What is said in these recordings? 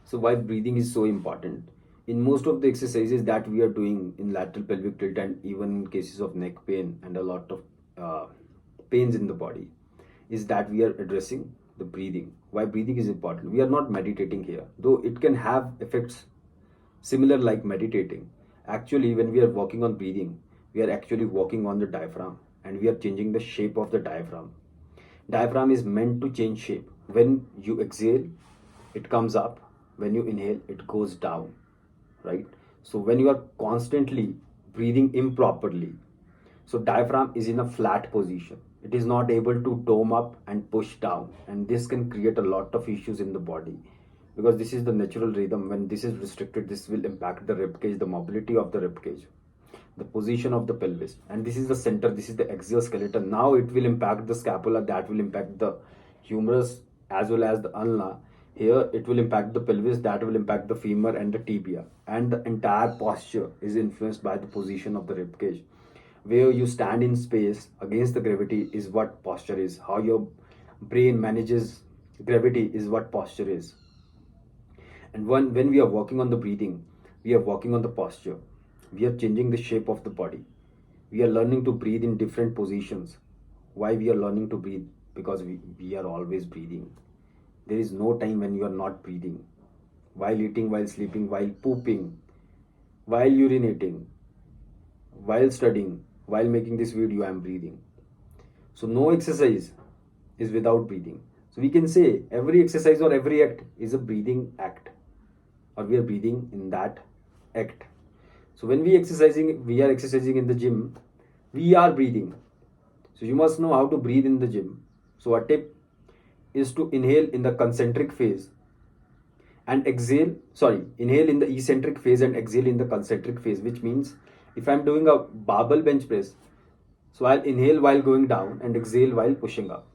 So why breathing is so important? In most of the exercises that we are doing in lateral pelvic tilt and even in cases of neck pain and a lot of pains in the body, is that we are addressing the breathing. Why breathing is important? We are not meditating here, though it can have effects similar like meditating. Actually, when we are working on breathing, we are actually working on the diaphragm and we are changing the shape of the diaphragm. Diaphragm is meant to change shape. When you exhale, it comes up. When you inhale, it goes down, right? So when you are constantly breathing improperly, so diaphragm is in a flat position. It is not able to dome up and push down, and this can create a lot of issues in the body because this is the natural rhythm. When this is restricted, this will impact the rib cage, the mobility of the rib cage, the position of the pelvis, and this is the center, this is the axial skeleton. Now it will impact the scapula, that will impact the humerus as well as the ulna. Here it will impact the pelvis, that will impact the femur and the tibia, and the entire posture is influenced by the position of the rib cage. Where you stand in space against the gravity is what posture is. How your brain manages gravity is what posture is. And when we are working on the breathing, we are working on the posture. We are changing the shape of the body. We are learning to breathe in different positions. Why we are learning to breathe? Because we are always breathing. There is no time when you are not breathing. While eating, while sleeping, while pooping, while urinating, while studying, while making this video, I am breathing. So no exercise is without breathing. So we can say every exercise or every act is a breathing act, or we are breathing in that act. So when we are exercising in the gym, we are breathing. So you must know how to breathe in the gym. So a tip is to inhale in the concentric phase and inhale in the eccentric phase and exhale in the concentric phase, which means if I'm doing a barbell bench press, so I'll inhale while going down and exhale while pushing up.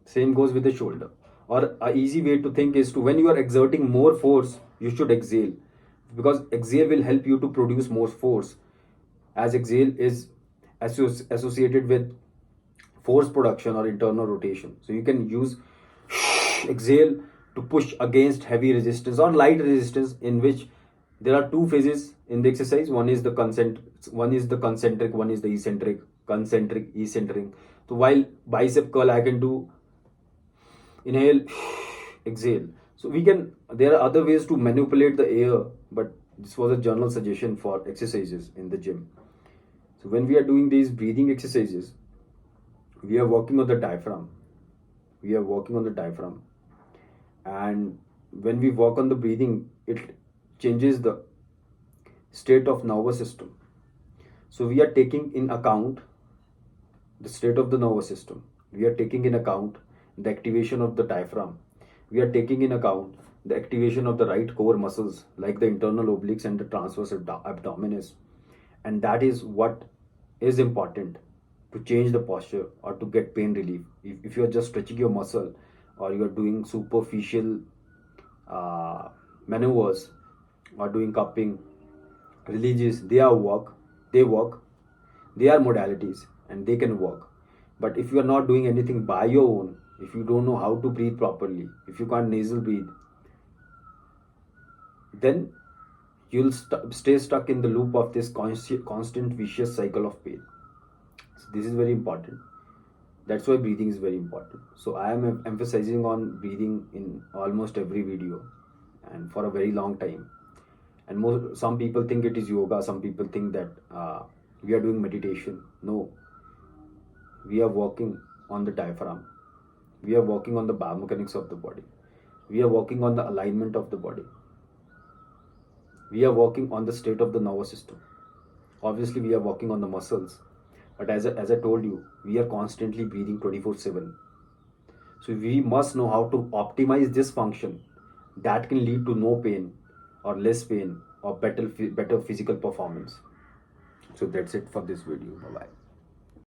Same goes with the shoulder. Or a easy way to think is to, when you are exerting more force, you should exhale, because exhale will help you to produce more force, as exhale is associated with force production or internal rotation. So you can use exhale to push against heavy resistance or light resistance, in which there are two phases in the exercise. One is the concentric, one is the eccentric. Concentric, eccentric. So while bicep curl, I can do inhale, exhale. So there are other ways to manipulate the air, but this was a general suggestion for exercises in the gym. So when we are doing these breathing exercises, we are working on the diaphragm. And when we work on the breathing, it changes the state of nervous system. So we are taking in account the state of the nervous system. We are taking in account the activation of the diaphragm. We are taking in account the activation of the right core muscles like the internal obliques and the transverse abdominis. And that is what is important to change the posture or to get pain relief. If you are just stretching your muscle, or you are doing superficial maneuvers, or doing cupping, releases, they work, they are modalities and they can work. But if you are not doing anything by your own, if you don't know how to breathe properly, if you can't nasal breathe, then you'll stay stuck in the loop of this constant vicious cycle of pain. So this is very important. That's why breathing is very important. So I am emphasizing on breathing in almost every video and for a very long time. And some people think it is yoga. Some people think that we are doing meditation. No, we are working on the diaphragm. We are working on the biomechanics of the body. We are working on the alignment of the body. We are working on the state of the nervous system. Obviously, we are working on the muscles. But as I told you, we are constantly breathing 24/7. So we must know how to optimize this function that can lead to no pain or less pain or better physical performance. So that's it for this video. Bye bye.